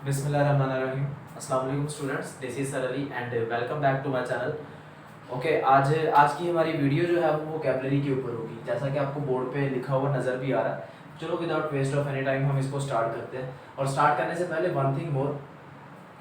बिस्मिल्लाहिर्रहमानिर्रहीम। अस्सलाम वालेकुम students, this is sir Ali and welcome back to my channel. Okay, आज की हमारी वीडियो जो है वो वोकैबुलरी के ऊपर होगी, जैसा कि आपको बोर्ड पे लिखा हुआ नज़र भी आ रहा है। चलो without waste of any time हम इसको स्टार्ट करते हैं। और स्टार्ट करने से पहले वन थिंग मोर,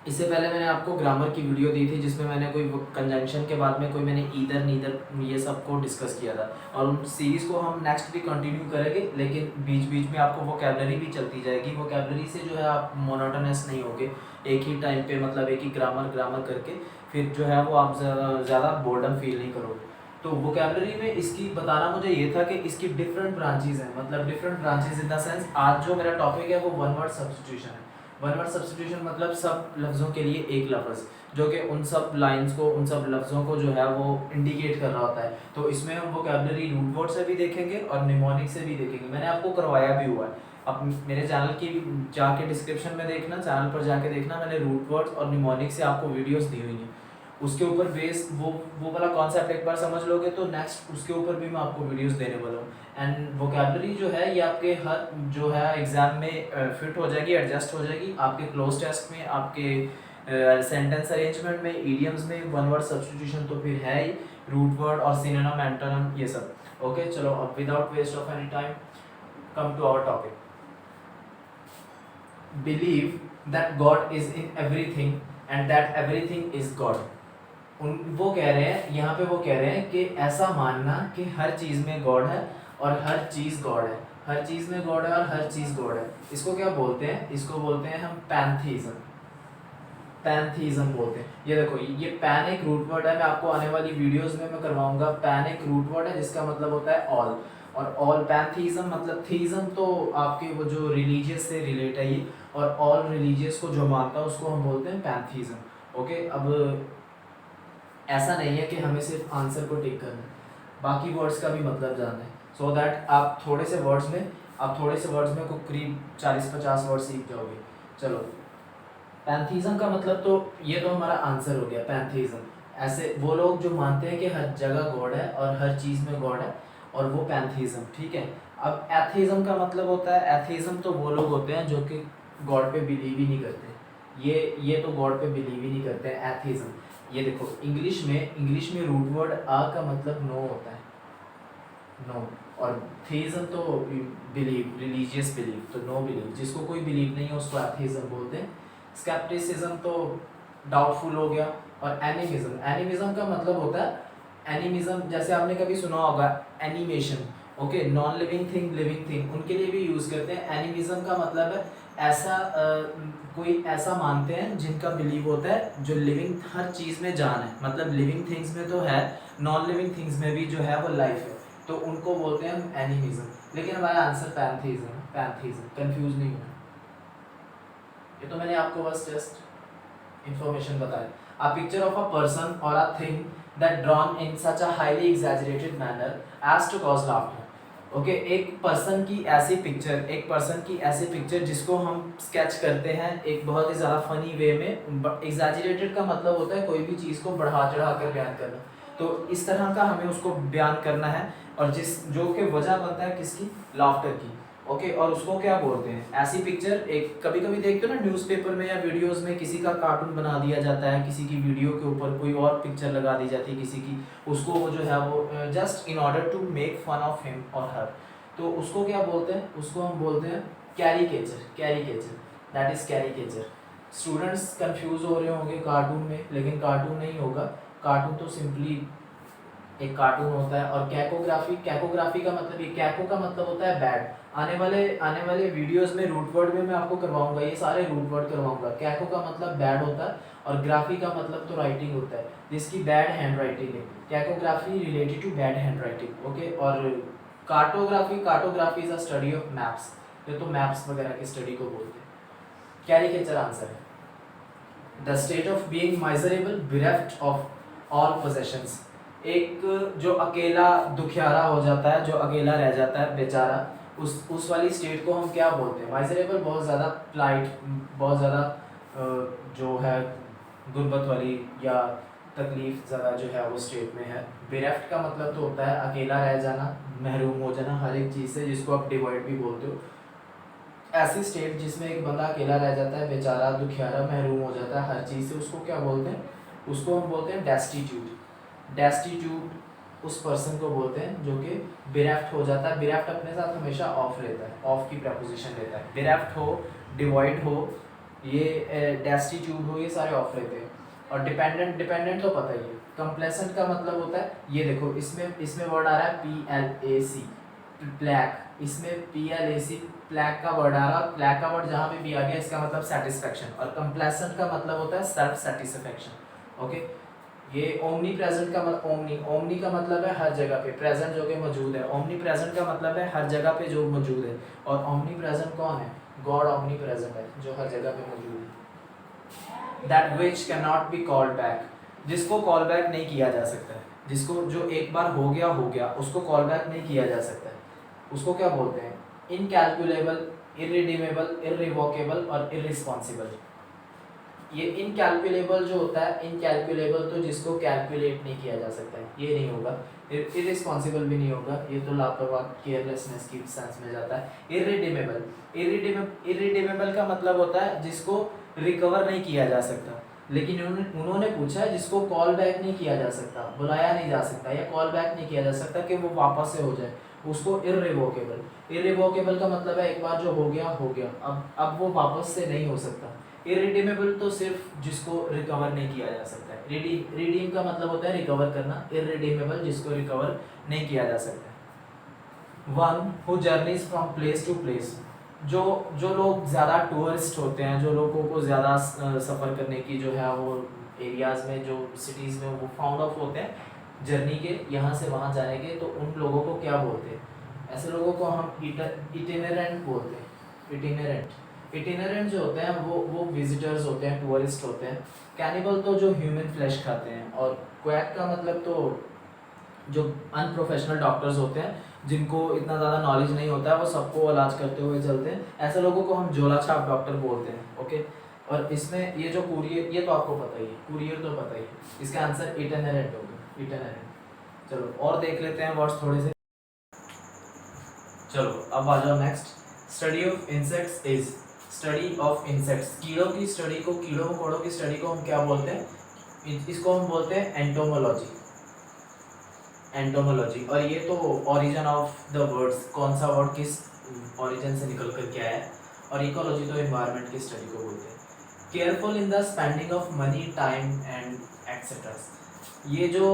इससे पहले मैंने आपको ग्रामर की वीडियो दी थी जिसमें मैंने कोई कंजंक्शन के बाद में कोई मैंने ईदर नीदर ये सब को डिस्कस किया था, और उन सीरीज़ को हम नेक्स्ट भी कंटिन्यू करेंगे, लेकिन बीच बीच में आपको वोकैबुलरी भी चलती जाएगी। वोकैबुलरी से जो है आप मोनोटोनस नहीं होगे एक ही टाइम पे, मतलब एक ही ग्रामर ग्रामर करके फिर जो है वो आप ज़्यादा बोर्डम फील नहीं करोगे। तो वोकैबुलरी में इसकी बताना मुझे ये था कि इसकी डिफरेंट ब्रांचेज हैं, मतलब different branches in the sense आज जो मेरा टॉपिक है वो वन वर्ड सब्स्टिट्यूशन है। वन वर्ड सब्स्टिट्यूशन मतलब सब लफ्ज़ों के लिए एक लफ्ज़, जो कि उन सब लाइंस को, उन सब लफ्ज़ों को जो है वो इंडिकेट कर रहा होता है। तो इसमें हम वोकैबुलरी रूट वर्ड से भी देखेंगे और निमोनिक से भी देखेंगे। मैंने आपको करवाया भी हुआ है, अब मेरे चैनल की जाके डिस्क्रिप्शन में देखना, चैनल पर जाके देखना, मैंने रूट वर्ड्स और निमोनिक से आपको वीडियोस दी हुई हैं। उसके ऊपर बेस वो वाला कॉन्सेप्ट एक बार समझ लोगे तो नेक्स्ट उसके ऊपर भी मैं आपको वीडियोस देने वाला हूँ। एंड वोकैबुलरी जो है ये आपके हर जो है एग्ज़ाम में फिट हो जाएगी, एडजस्ट हो जाएगी आपके क्लोज टेस्ट में, आपके सेंटेंस अरेंजमेंट में, इडियम्स में। वन वर्ड सब्स्टिट्यूशन तो फिर है ही, रूट वर्ड और सिनोनिम एंटोनिम ये सब। ओके, चलो अब without waste of any time come to our topic. Believe that God is in everything and that everything is God. वो कह रहे हैं यहाँ पे, वो कह रहे हैं कि ऐसा मानना कि हर चीज़ में गॉड है और हर चीज़ गॉड है, हर चीज़ में गॉड है और हर चीज़ गॉड है। इसको क्या बोलते हैं? इसको बोलते हैं हम पैंथीज़म। पैंथीज़म बोलते हैं। ये देखो, ये पैन एक रूट वर्ड है, मैं आपको आने वाली वीडियोस में मैं करवाऊंगा। पैन एक रूट वर्ड है जिसका मतलब होता है ऑल, और ऑल पैंथीज़म मतलब थीज़म तो आपके वो जो रिलीजियस से रिलेट है ये, और ऑल रिलीजियस को जो मानता है उसको हम बोलते हैं पैंथीज़म। ओके, अब ऐसा नहीं है कि हमें सिर्फ आंसर को टिक करना है, बाकी वर्ड्स का भी मतलब जानना है, सो दैट आप थोड़े से वर्ड्स में को करीब 40-50 वर्ड सीख जाओगे। चलो, पैंथीज़म का मतलब तो ये तो हमारा आंसर हो गया, पैंथीज़म। ऐसे वो लोग जो मानते हैं कि हर जगह गॉड है और हर चीज़ में गॉड है, और वो पैंथीज़म, ठीक है। अब एथीज़म का मतलब होता है, एथीज़म तो वो लोग होते हैं जो कि गॉड पे बिलीव ही नहीं करते। ये तो गॉड पे बिलीव ही नहीं करते हैं, एथीज़म। ये देखो, इंग्लिश में रूट वर्ड आ का मतलब नो होता है, नो। और थीज़म तो बिलीव, रिलीजियस बिलीव, तो नो बिलीव, जिसको कोई बिलीव नहीं है उसको एथीज़म बोलते हैं। स्केप्टिसिज्म तो डाउटफुल हो गया। और एनिमिज्म का मतलब होता है, एनिमिज्म जैसे आपने कभी सुना होगा animation, okay, non living thing living thing, उनके लिए भी यूज़ करते हैं। एनिमिज्म का मतलब है ऐसा कोई ऐसा मानते हैं जिनका बिलीव होता है जो लिविंग हर चीज़ में जान है, मतलब लिविंग थिंग्स में तो है, नॉन लिविंग थिंग्स में भी जो है वो लाइफ है, तो उनको बोलते हैं हम एनिमिज्म। लेकिन हमारा आंसर पैंथीज्म है, पैंथीज्म, कंफ्यूज नहीं होना। ये तो मैंने आपको बस जस्ट इंफॉर्मेशन बताया। A picture of a person or a thing that drawn in such a highly exaggerated manner as to cause laughter. Okay, एक पर्सन की ऐसी पिक्चर जिसको हम स्केच करते हैं एक बहुत ही ज़्यादा फनी वे में। एग्जैजरेटेड का मतलब होता है कोई भी चीज़ को बढ़ा चढ़ा कर बयान करना, तो इस तरह का हमें उसको बयान करना है, और जो कि वजह बनता है किसकी? लाफ्टर की। ओके, और उसको क्या बोलते हैं? ऐसी पिक्चर, एक कभी कभी देखते हो ना न्यूज़पेपर में या वीडियोस में, किसी का कार्टून बना दिया जाता है, किसी की वीडियो के ऊपर कोई और पिक्चर लगा दी जाती है किसी की, उसको वो जो है वो just in order to make fun of him और हर, तो उसको क्या बोलते हैं? उसको हम बोलते हैं caricature, that is caricature. Students confuse हो रहे होंगे कार्टून में, लेकिन कार्टून नहीं होगा, कार्टून तो सिंपली एक कार्टून होता है। और कैकोग्राफी का मतलब, ये कैको का मतलब होता है बैड। आने वाले वीडियोस में रूट वर्ड में मैं आपको करवाऊंगा, ये सारे रूट वर्ड करवाऊंगा। कैको का मतलब बैड होता है, और ग्राफी का मतलब तो राइटिंग होता है, जिसकी बैड हैंड राइटिंग है। Cacography related to bad handwriting, okay. और cartography is a study of maps, ये तो मैप्स वगैरह की स्टडी को बोलते हैं। कैरिकेचर आंसर है। The state of being miserable bereft of all possessions, एक जो अकेला दुखियारा हो जाता है, जो अकेला रह जाता है बेचारा, उस वाली स्टेट को हम क्या बोलते हैं? माइजरेबल बहुत ज़्यादा प्लाइट, बहुत ज़्यादा जो है गुर्बत वाली या तकलीफ ज़्यादा जो है वो स्टेट में है। bereft का मतलब तो होता है अकेला रह जाना, महरूम हो जाना हर एक चीज़ से, जिसको आप डिवॉइड भी बोलते हो। ऐसी स्टेट जिसमें एक बंदा अकेला रह जाता है, बेचारा दुखियारा महरूम हो जाता है हर चीज़ से, उसको क्या बोलते हैं? उसको हम बोलते हैं डेस्टिट्यूट। डेस्टिट्यूट उस पर्सन को बोलते हैं जो कि बिरेफ्ट हो जाता है। बिरेफ्ट अपने साथ हमेशा ऑफ लेता है, ऑफ की प्रपोजिशन लेता है। बिरेफ्ट हो, डिवॉइड हो, ये डेस्टिट्यूट हो, ये सारे ऑफ लेते हैं। और डिपेंडेंट, डिपेंडेंट तो पता ही है। कंप्लेसेंट का मतलब होता है, ये देखो इसमें वर्ड आ रहा है PLAC, ब्लैक। इसमें PLAC प्लैक का वर्ड आ रहा है। प्लैक का वर्ड जहाँ पे भी आ गया इसका मतलब सेटिस्फेक्शन। और कंप्लेसेंट का मतलब होता है सेल्फ सेटिस्फेक्शन। ओके, ये ओमनी प्रेजेंट का मतलब, ओमनी का मतलब है हर जगह पे, प्रेजेंट जो कि मौजूद है। ओमनी प्रेजेंट का मतलब है हर जगह पे जो मौजूद है। और ओमनी प्रेजेंट कौन है? गॉड ओमनी प्रेजेंट है, जो हर जगह पे मौजूद है। That which can not be called back, जिसको कॉल बैक नहीं किया जा सकता है। जिसको, जो एक बार हो गया, उसको कॉल बैक नहीं किया जा सकता है। उसको क्या बोलते हैं? इनकैलकुलेबल, इरिडीमेबल, इररिवोकेबल और इररिस्पॉन्सिबल। ये इनकैलकुलेबल जो होता है, इनकैलकुलेबल तो जिसको कैलकुलेट नहीं किया जा सकता है, ये नहीं होगा। इररिस्पॉन्सिबल भी नहीं होगा, ये तो लापरवाह, केयरलेसनेस की सेंस में जाता है। इरिडीमेबल, इरिडीमेबल का मतलब होता है जिसको रिकवर नहीं किया जा सकता। लेकिन उन्होंने पूछा है जिसको कॉल बैक नहीं किया जा सकता, बुलाया नहीं जा सकता या कॉल बैक नहीं किया जा सकता कि वो वापस से हो जाए, उसको इररिवोकेबल। इररिवोकेबल का मतलब है एक बार जो हो गया, अब वो वापस से नहीं हो सकता। इरिडीमेबल तो सिर्फ जिसको रिकवर नहीं किया जा सकता है। रिडीम का मतलब होता है रिकवर करना। इरिडीमेबल जिसको रिकवर नहीं किया जा सकता है। One who journeys from place to place, जो लोग ज़्यादा टूरिस्ट होते हैं, जो लोगों को ज़्यादा सफ़र करने की जो है वो एरियाज़ में, जो सिटीज़ में वो फाउंड ऑफ होते हैं जर्नी के, यहाँ से वहाँ जाने के, तो उन लोगों को क्या बोलते हैं? ऐसे लोगों को हम इटिनेरेंट बोलते हैं। इटिनेरेंट जो होते हैं वो विजिटर्स होते हैं, टूरिस्ट होते हैं। कैनिबल तो जो ह्यूमन फ्लैश खाते हैं। और क्वैक का मतलब तो जो अनप्रोफेशनल डॉक्टर्स होते हैं, जिनको इतना ज़्यादा नॉलेज नहीं होता है, वो सबको इलाज करते हुए चलते हैं, ऐसे लोगों को हम झोला छाप डॉक्टर बोलते हैं। ओके, और इसमें ये जो कुरियर, ये तो आपको पता ही है, कुरियर तो पता ही है। इसका आंसर इटिनेरेंट होगा, इटिनेरेंट। चलो और देख लेते हैं वर्ड्स थोड़े से। चलो अब आ जाओ next. Study of insects is, study of insects, कीड़ों की स्टडी को, कीड़ों मकोड़ों की स्टडी को हम क्या बोलते हैं? इसको हम बोलते हैं एंटोमोलॉजी। एंटोमोलॉजी। और ये तो ओरिजिन ऑफ द वर्ड्स, कौन सा वर्ड किस ओरिजिन से निकल कर के आया है। और इकोलॉजी तो एनवायरनमेंट की स्टडी को बोलते हैं। Careful in the spending of money, time and etcetera, ये जो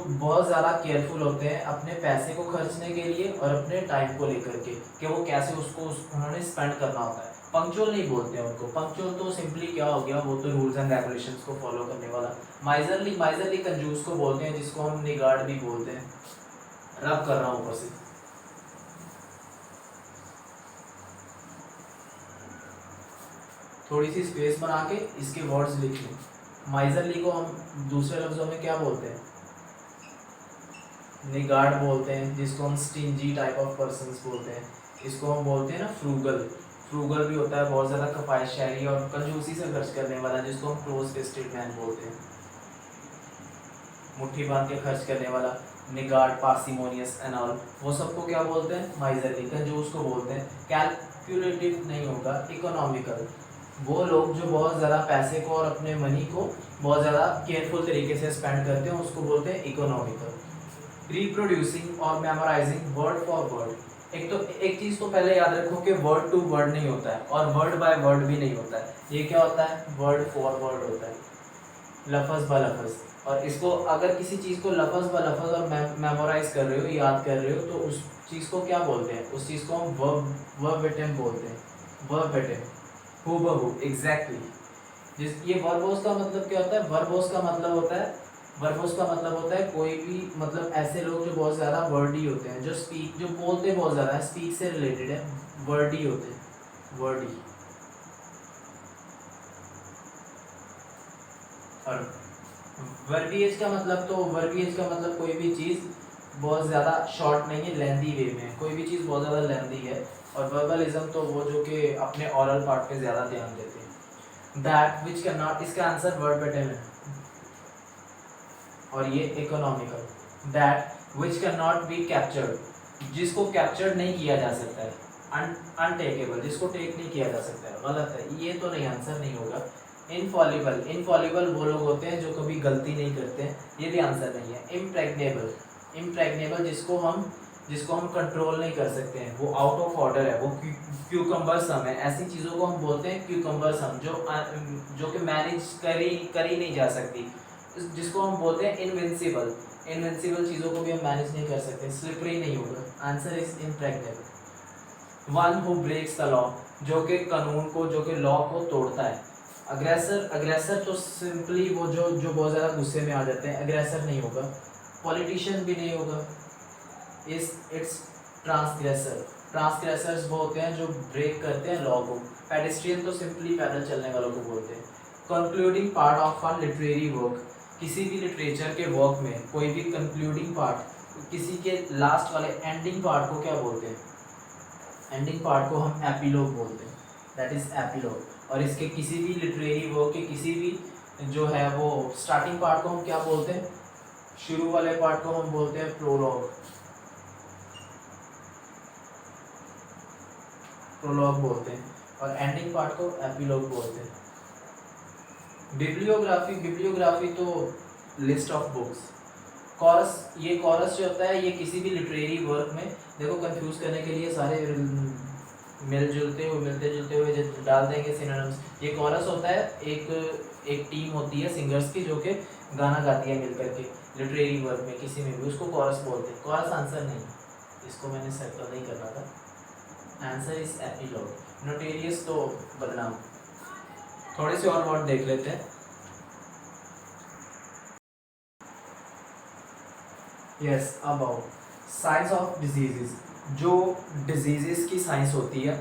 बहुत ज़्यादा केयरफुल होते हैं अपने पैसे को खर्चने के लिए और अपने टाइम को लेकर के, कि वो कैसे उसको उन्होंने स्पेंड करना होता है। पंक्चुअल नहीं बोलते हैं उनको, पंक्चुअल तो सिंपली क्या हो गया, वो तो रूल्स एंड रेगुलेशंस को फॉलो करने वाला। माइजरली कंजूस को बोलते हैं, जिसको हम निगार्ड भी बोलते हैं। रब कर रहा हूँ ऊपर से। थोड़ी सी स्पेस बना के इसके वर्ड्स लिख लें। माइजरली को हम दूसरे लफ्ज़ों में क्या बोलते हैं? निगार्ड बोलते हैं, जिसको हम स्टिंजी टाइप ऑफ पर्सन्स बोलते हैं। इसको हम बोलते हैं ना फ्रूगल। फ्रूगल भी होता है बहुत ज़्यादा कफायत शहरी और कंजूसी से खर्च करने वाला, जिसको हम क्लोज फिस्टेड मैन बोलते हैं। मुट्ठी बांध के खर्च करने वाला, निगार्ड, पार्सिमोनियस एंड ऑल, वो सबको क्या बोलते हैं? माइजरली। कंजूस को बोलते हैं, कैलकुलेटिव नहीं होगा, इकोनॉमिकल। वो लोग जो बहुत ज़्यादा पैसे को और अपने मनी को बहुत ज़्यादा केयरफुल तरीके से स्पेंड करते हैं, उसको बोलते हैं इकोनॉमिकल। रिप्रोड्यूसिंग और मेमोराइजिंग वर्ड फॉर वर्ड। एक चीज़ तो पहले याद रखो कि वर्ड टू वर्ड नहीं होता है और वर्ड बाय वर्ड भी नहीं होता है। ये क्या होता है? वर्ड फॉर वर्ड होता है, लफ्ज़ ब लफ्ज़। और इसको अगर किसी चीज़ को लफ्ज़ ब लफ्ज़ और मेमोराइज कर रहे हो, याद कर रहे हो, तो उस चीज़ को क्या बोलते हैं? उस चीज़ को हम वर्बेटिम बोलते हैं। वर्बेटिम, हूबहू, एग्जैक्टली। ये वर्बोस का मतलब क्या होता है? वर्बोस का मतलब होता है कोई भी, मतलब ऐसे लोग जो बहुत ज़्यादा वर्डी होते हैं, जो बोलते बहुत ज़्यादा है, स्पीक से रिलेटेड है, वर्डी होते हैं, वर्डी। और वर्बिएज का मतलब कोई भी चीज़ बहुत ज़्यादा शॉर्ट नहीं है, लेंदी वे में। कोई भी चीज़ बहुत ज़्यादा लेंदी है। और वर्बलिज्म तो वो जो कि अपने ऑरल पार्ट पे ज़्यादा ध्यान देते हैं। दैट विच कैन नॉट, इसका आंसर वर्बेटिम है। और ये economical. That which can not be captured, जिसको कैप्चर्ड नहीं किया जा सकता है। अनटेकेबल, जिसको टेक नहीं किया जा सकता है, गलत है, ये तो नहीं, आंसर नहीं होगा। इनफॉलिबल, इनफॉलिबल वो लोग होते हैं जो कभी गलती नहीं करते हैं, ये भी आंसर नहीं है। इम्प्रेग्नेबल, इम्प्रेग्नेबल जिसको हम कंट्रोल नहीं कर सकते हैं, वो आउट ऑफ ऑर्डर है, वो क्यूकम्बर सम है, ऐसी चीज़ों को हम बोलते हैं क्यूकम्बर सम, जो कि मैनेज करी नहीं जा सकती, जिसको हम बोलते हैं इनविंसिबल। इनविंसिबल चीज़ों को भी हम मैनेज नहीं कर सकते, स्लिपरी नहीं होगा, answer is impregnable. One who breaks the law, जो कि कानून को, जो कि लॉ को तोड़ता है। अग्रेसर, अग्रेसर तो सिंपली वो जो बहुत ज़्यादा गुस्से में आ जाते हैं, अग्रेसर नहीं होगा। पॉलिटिशियन भी नहीं होगा। इट्स ट्रांसग्रेसर, ट्रांसग्रेसर्स वो होते हैं जो ब्रेक करते हैं लॉ को। पेडेस्ट्रियन तो सिंपली पैदल चलने वालों को बोलते हैं। Concluding part of a literary work, किसी भी लिटरेचर के वर्क में कोई भी कंक्लूडिंग पार्ट, किसी के लास्ट वाले एंडिंग पार्ट को क्या बोलते हैं? एंडिंग पार्ट को हम एपिलॉग बोलते हैं, दैट इज एपिलॉग। और इसके किसी भी लिटरेरी वर्क के किसी भी जो है वो स्टार्टिंग पार्ट को हम क्या बोलते हैं? शुरू वाले पार्ट को हम बोलते हैं प्रोलॉग, प्रोलॉग बोलते हैं, और एंडिंग पार्ट को एपिलॉग बोलते हैं। बिब्लियोग्राफी, बिब्लियोग्राफी तो लिस्ट ऑफ बुक्स। कॉरस, ये कॉरस जो होता है ये किसी भी लिटरेरी वर्क में, देखो कंफ्यूज करने के लिए सारे मिलते जुलते हुए डाल देंगे सिनोनिम्स। ये कॉरस होता है, एक टीम होती है सिंगर्स की जो कि गाना गाती है मिल करके लिटरेरी वर्क में, किसी में भी, उसको कॉरस बोलते हैं। कॉरस आंसर नहीं, इसको मैंने सर्कल नहीं करना था, आंसर इज एपिलॉग। नोटेरियस तो बदनाम। थोड़े से और वर्ड देख लेते हैं। Yes, about science of diseases, जो डिजीजेस की साइंस होती है,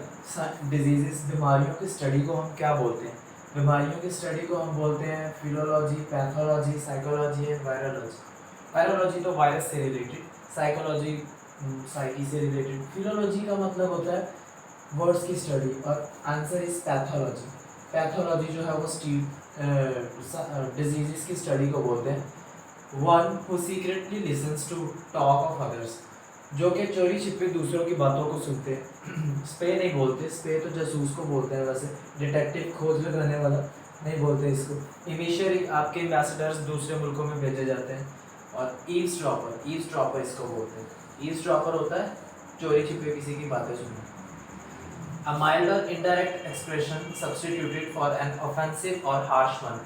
डिजीजेस बीमारियों की स्टडी को हम क्या बोलते हैं? बीमारियों की स्टडी को हम बोलते हैं philology, pathology, psychology and virology. Virology तो वायरस से रिलेटेड, साइकोलॉजी साइकी से रिलेटेड, फिलोलॉजी का मतलब होता है वर्ड्स की स्टडी, और आंसर इज पैथोलॉजी। पैथोलॉजी जो है वो डिजीजेस की स्टडी को बोलते हैं। One who secretly listens to talk of others, जो कि चोरी छिपे दूसरों की बातों को सुनते हैं। स्पे नहीं बोलते, स्पे तो जासूस को बोलते हैं, वैसे डिटेक्टिव खोज लगाने वाला नहीं बोलते इसको। इमिशरी, आपके एम्बेसडर्स दूसरे मुल्कों में भेजे जाते हैं। और ईव्सड्रॉपर, ईव्सड्रॉपर इसको बोलते हैं। ईव्सड्रॉपर होता है चोरी छिपे किसी की बातें सुनना। A mild or indirect expression substituted for an offensive or harsh one.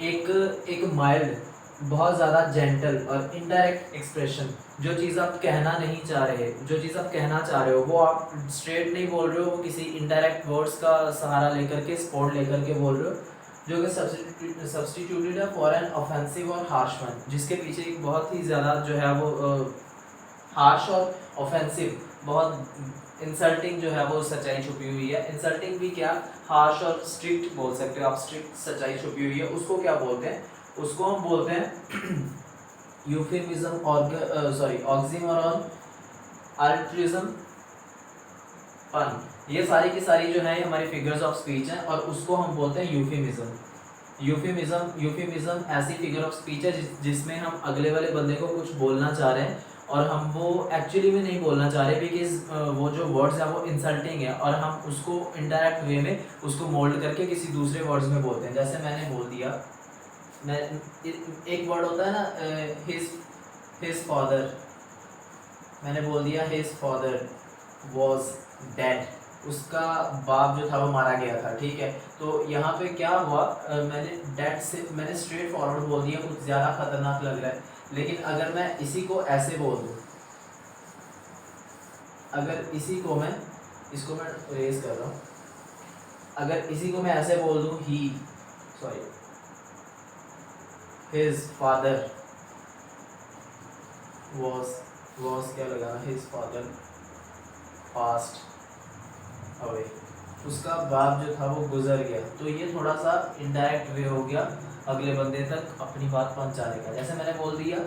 एक माइल्ड, बहुत ज़्यादा जेंटल और इनडायरेक्ट एक्सप्रेशन, जो चीज़ आप कहना नहीं चाह रहे, जो चीज़ आप कहना चाह रहे हो वो आप स्ट्रेट नहीं बोल रहे हो, वो किसी इनडायरेक्ट वर्ड्स का सहारा लेकर के, स्पोर्ट लेकर के बोल रहे हो, जो कि सब्सटीट्यूटेड है फॉर एन ऑफेंसिव और हार्श वन, जिसके पीछे एक बहुत ही ज़्यादा जो है वो हार्श और ऑफेंसिव, बहुत इंसल्टिंग जो है वो सच्चाई छुपी हुई है। इंसल्टिंग भी क्या, हार्श और स्ट्रिक्ट बोल सकते हो आप, स्ट्रिक्ट सच्चाई छुपी हुई है, उसको क्या बोलते हैं? उसको हम बोलते हैं यूफेमिज्म, ऑक्सीमोरॉन, अल्ट्रिज्म, पन। ये सारी की सारी जो है हमारी फिगर्स ऑफ स्पीच हैं, और उसको हम बोलते हैं यूफेमिज्म। यूफेमिज्म ऐसी फिगर ऑफ स्पीच है जिसमें हम अगले वाले बंदे को कुछ बोलना चाह रहे हैं और हम वो एक्चुअली में नहीं बोलना चाह रहे, बिकॉज वो जो वर्ड्स है वो इंसल्टिंग है, और हम उसको इनडायरेक्ट वे में उसको मोल्ड करके किसी दूसरे वर्ड्स में बोलते हैं। जैसे मैंने बोल दिया, मैं एक वर्ड होता है ना, हिज फादर, मैंने बोल दिया हिज फादर वॉज डेड, उसका बाप जो था वो मारा गया था, ठीक है। तो यहाँ पे क्या हुआ, मैंने डेड से मैंने स्ट्रेट फॉरवर्ड बोल दिया, कुछ ज़्यादा खतरनाक लग रहा है, लेकिन अगर मैं इसी को ऐसे बोल दूँ, अगर इसी को मैं, इसको मैं रेज कर रहा हूँ, अगर इसी को मैं ऐसे बोल दूँ, his father was क्या लगाना, his father passed away, उसका बाप जो था वो गुजर गया। तो ये थोड़ा सा इनडायरेक्ट वे हो गया अगले बंदे तक अपनी बात पहुंचाने का। जैसे मैंने बोल दिया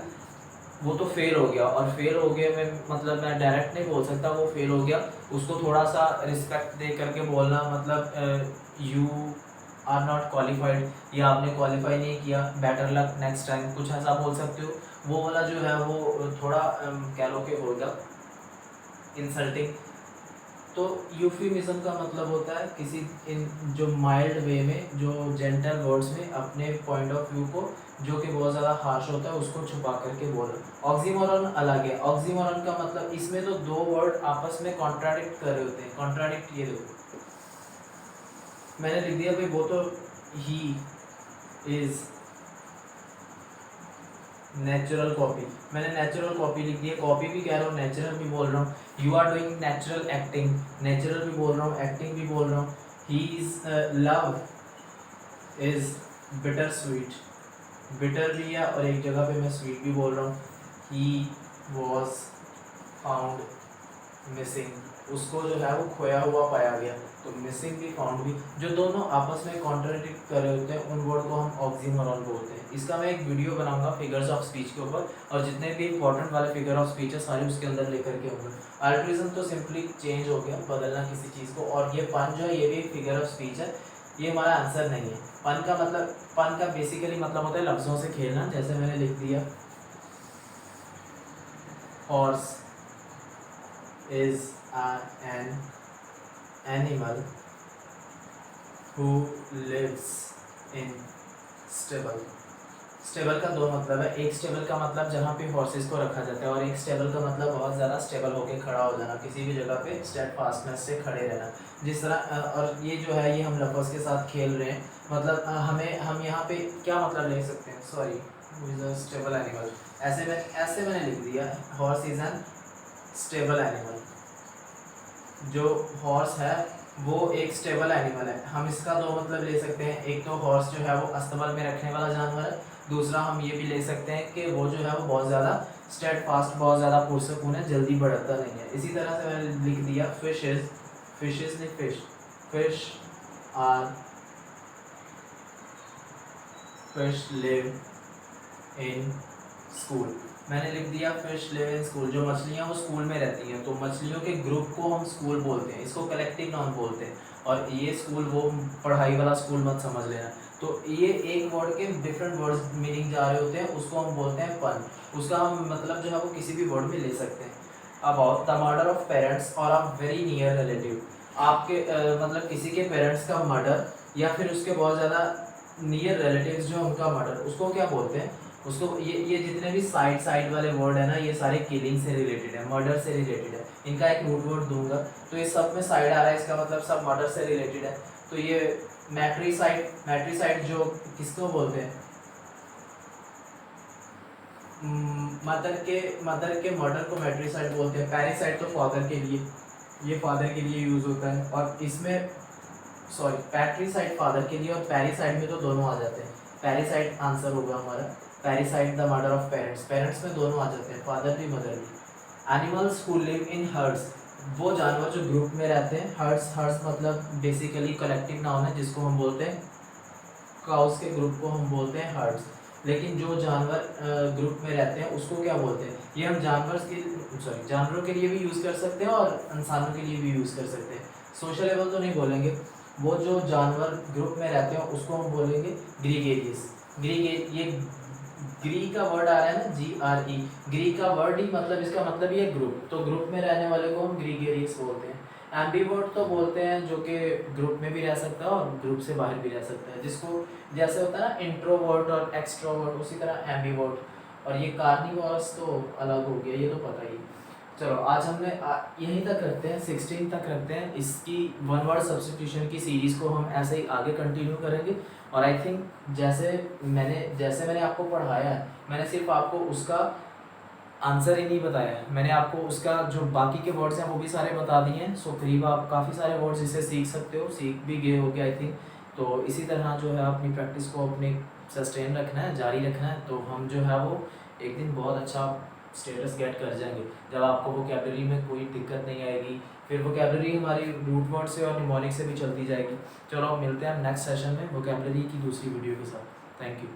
वो तो फेल हो गया, और फेल हो गया में मतलब मैं डायरेक्ट नहीं बोल सकता, वो फेल हो गया, उसको थोड़ा सा रिस्पेक्ट दे करके बोलना, मतलब यू आर नॉट क्वालिफाइड, या आपने क्वालिफाई नहीं किया, बेटर लक नेक्स्ट टाइम, कुछ ऐसा बोल सकते हो। वो वाला जो है वो थोड़ा कह लो कि होगा इंसल्टिंग। तो यूफिमिज्म का मतलब होता है किसी इन जो माइल्ड वे में, जो जेंटल वर्ड्स में अपने पॉइंट ऑफ व्यू को जो कि बहुत ज़्यादा हार्श होता है उसको छुपा करके बोलना। ऑक्सीमोरन अलग है। ऑक्सीमोरन का मतलब इसमें तो दो वर्ड आपस में कॉन्ट्राडिक्ट कर रहे होते हैं। कॉन्ट्राडिक्ट ये देखो मैंने लिख दिया भाई, वो तो ही इज नेचुरल कॉपी, मैंने नेचुरल कॉपी लिख दी है। कॉपी भी कह रहा हूँ, नेचुरल भी बोल रहा हूँ। You are doing natural acting, natural भी बोल रहा हूँ, एक्टिंग भी बोल रहा हूँ। He is love is bitter sweet, bitter भी है और एक जगह पे मैं स्वीट भी बोल रहा हूँ। ही वॉज फाउंड मिसिंग, उसको जो है वो खोया हुआ पाया गया। तो मिसिंग भी फाउंड भी जो दोनों आपस में कॉन्ट्राडिक्ट कर रहे होते हैं उन वर्ड को हम ऑक्सीमोरॉन बोलते हैं। इसका मैं एक वीडियो बनाऊंगा फिगर्स ऑफ स्पीच के ऊपर, और जितने भी इंपॉर्टेंट वाले फिगर ऑफ स्पीच है सारे उसके अंदर लेकर के होंगे। अल्ट्रुइज्म तो सिंपली चेंज हो गया, बदलना किसी चीज़ को, और ये पन जो है ये भी एक फिगर ऑफ स्पीच है। ये हमारा आंसर नहीं है। पन का मतलब, पन का बेसिकली मतलब होता है लफ्ज़ों से खेलना। जैसे मैंने लिख दिया horse is an animal who lives in stable। Stable का दो मतलब है। एक स्टेबल का मतलब जहाँ पे हॉर्सेस को रखा जाता है, और एक स्टेबल का मतलब बहुत ज़्यादा स्टेबल होकर खड़ा हो जाना, किसी भी जगह पे स्टेडफास्टनेस से खड़े रहना। जिस तरह और ये जो है ये हम लफ्ज़ के साथ खेल रहे हैं। मतलब हम यहाँ पे क्या मतलब ले सकते हैं, सॉरी स्टेबल एनिमल, ऐसे मैंने लिख दिया horse is an stable animal. जो हॉर्स है वो एक स्टेबल एनिमल है। हम इसका दो मतलब ले सकते हैं। एक तो हॉर्स जो है वो अस्तबल में रखने वाला जानवर है। दूसरा हम ये भी ले सकते हैं कि वो जो है वो बहुत ज़्यादा स्टेडफास्ट, बहुत ज़्यादा पुरसकून है, जल्दी बढ़ता नहीं है। इसी तरह से मैंने लिख दिया फिशेस ने fish are fish live in school. मैंने लिख दिया फिश लिव इन स्कूल। जो मछलियाँ वो स्कूल में रहती हैं, तो मछलियों के ग्रुप को हम स्कूल बोलते हैं। इसको कलेक्टिव नाउन बोलते हैं। और ये स्कूल वो पढ़ाई वाला स्कूल मत समझ लेना। तो ये एक वर्ड के डिफरेंट वर्ड्स मीनिंग जा रहे होते हैं, उसको हम बोलते हैं पन। उसका हम मतलब जो है वो किसी भी वर्ड में ले सकते हैं। About the murder of parents और अ वेरी नियर रिलेटिव। आपके मतलब किसी के पेरेंट्स का मर्डर या फिर उसके बहुत ज़्यादा नियर रिलेटिव्स जो उनका मर्डर, उसको क्या बोलते हैं? उसको ये जितने भी साइड वाले वर्ड है ना, ये सारे किलिंग से रिलेटेड है, मर्डर से रिलेटेड है। इनका एक रूट वर्ड दूंगा तो ये सब में साइड आ रहा है, इसका मतलब सब मर्डर से रिलेटेड है। तो ये मैट्रिसाइड जो किसको बोलते हैं? मदर के मर्डर को मैट्रिसाइड बोलते हैं। पैरिसाइड तो फादर के लिए, ये फादर के लिए यूज़ होता है। और इसमें सॉरी पैट्रिसाइड फादर के लिए और पैरिसाइड में तो दोनों आ जाते हैं। पैरिसाइड आंसर होगा हमारा। Parricide the murder of parents, parents में दोनों आ जाते हैं, फादर भी मदर भी। Animals who live in herds, वो जानवर जो ग्रुप में रहते हैं। हर्ड्स मतलब बेसिकली कलेक्टिव नाउन है जिसको हम बोलते हैं काउस के ग्रुप को हम बोलते हैं हर्ड्स। लेकिन जो जानवर ग्रुप में रहते हैं उसको क्या बोलते हैं? ये हम जानवरों के लिए भी यूज़ कर सकते हैं और इंसानों के लिए भी यूज़ कर सकते हैं। सोशल लेवल तो नहीं बोलेंगे। वो जो जानवर ग्रुप में रहते हैं उसको हम बोलेंगे ग्रीगेरियस। ये ग्री का वर्ड आ रहा है ना, GRE। ग्री का वर्ड ही मतलब इसका मतलब ही है ग्रुप। तो ग्रुप में रहने वाले को हम ग्रीगेरियस बोलते हैं। एम्बीवर्ट तो बोलते हैं जो कि ग्रुप में भी रह सकता है और ग्रुप से बाहर भी रह सकता है, जिसको जैसे होता है ना इंट्रोवर्ट और एक्सट्रोवर्ट, उसी तरह एम्बीवर्ट। और ये कार्निवोरस तो अलग हो गया, ये तो पता ही। चलो आज हमने यहीं तक रखते हैं, 16 तक रखते हैं। इसकी वन वर्ड सब्स्टिट्यूशन की सीरीज़ को हम ऐसे ही आगे कंटिन्यू करेंगे। और आई थिंक जैसे मैंने आपको पढ़ाया है, मैंने सिर्फ आपको उसका आंसर ही नहीं बताया है, मैंने आपको उसका जो बाकी के वर्ड्स हैं वो भी सारे बता दिए हैं। सो करीब आप काफ़ी सारे वर्ड्स इससे सीख सकते हो, सीख भी गए हो गया आई थिंक। तो इसी तरह जो है अपनी प्रैक्टिस को अपने सस्टेन रखना है, जारी रखना है। तो हम जो है वो एक दिन बहुत अच्छा स्टेटस गेट कर जाएंगे जब आपको वोकैबुलरी में कोई दिक्कत नहीं आएगी। फिर वोकैबुलरी हमारी रूट वर्ड से और निमोनिक से भी चलती जाएगी। चलो मिलते हैं नेक्स्ट सेशन में वोकैबुलरी की दूसरी वीडियो के साथ। Thank you.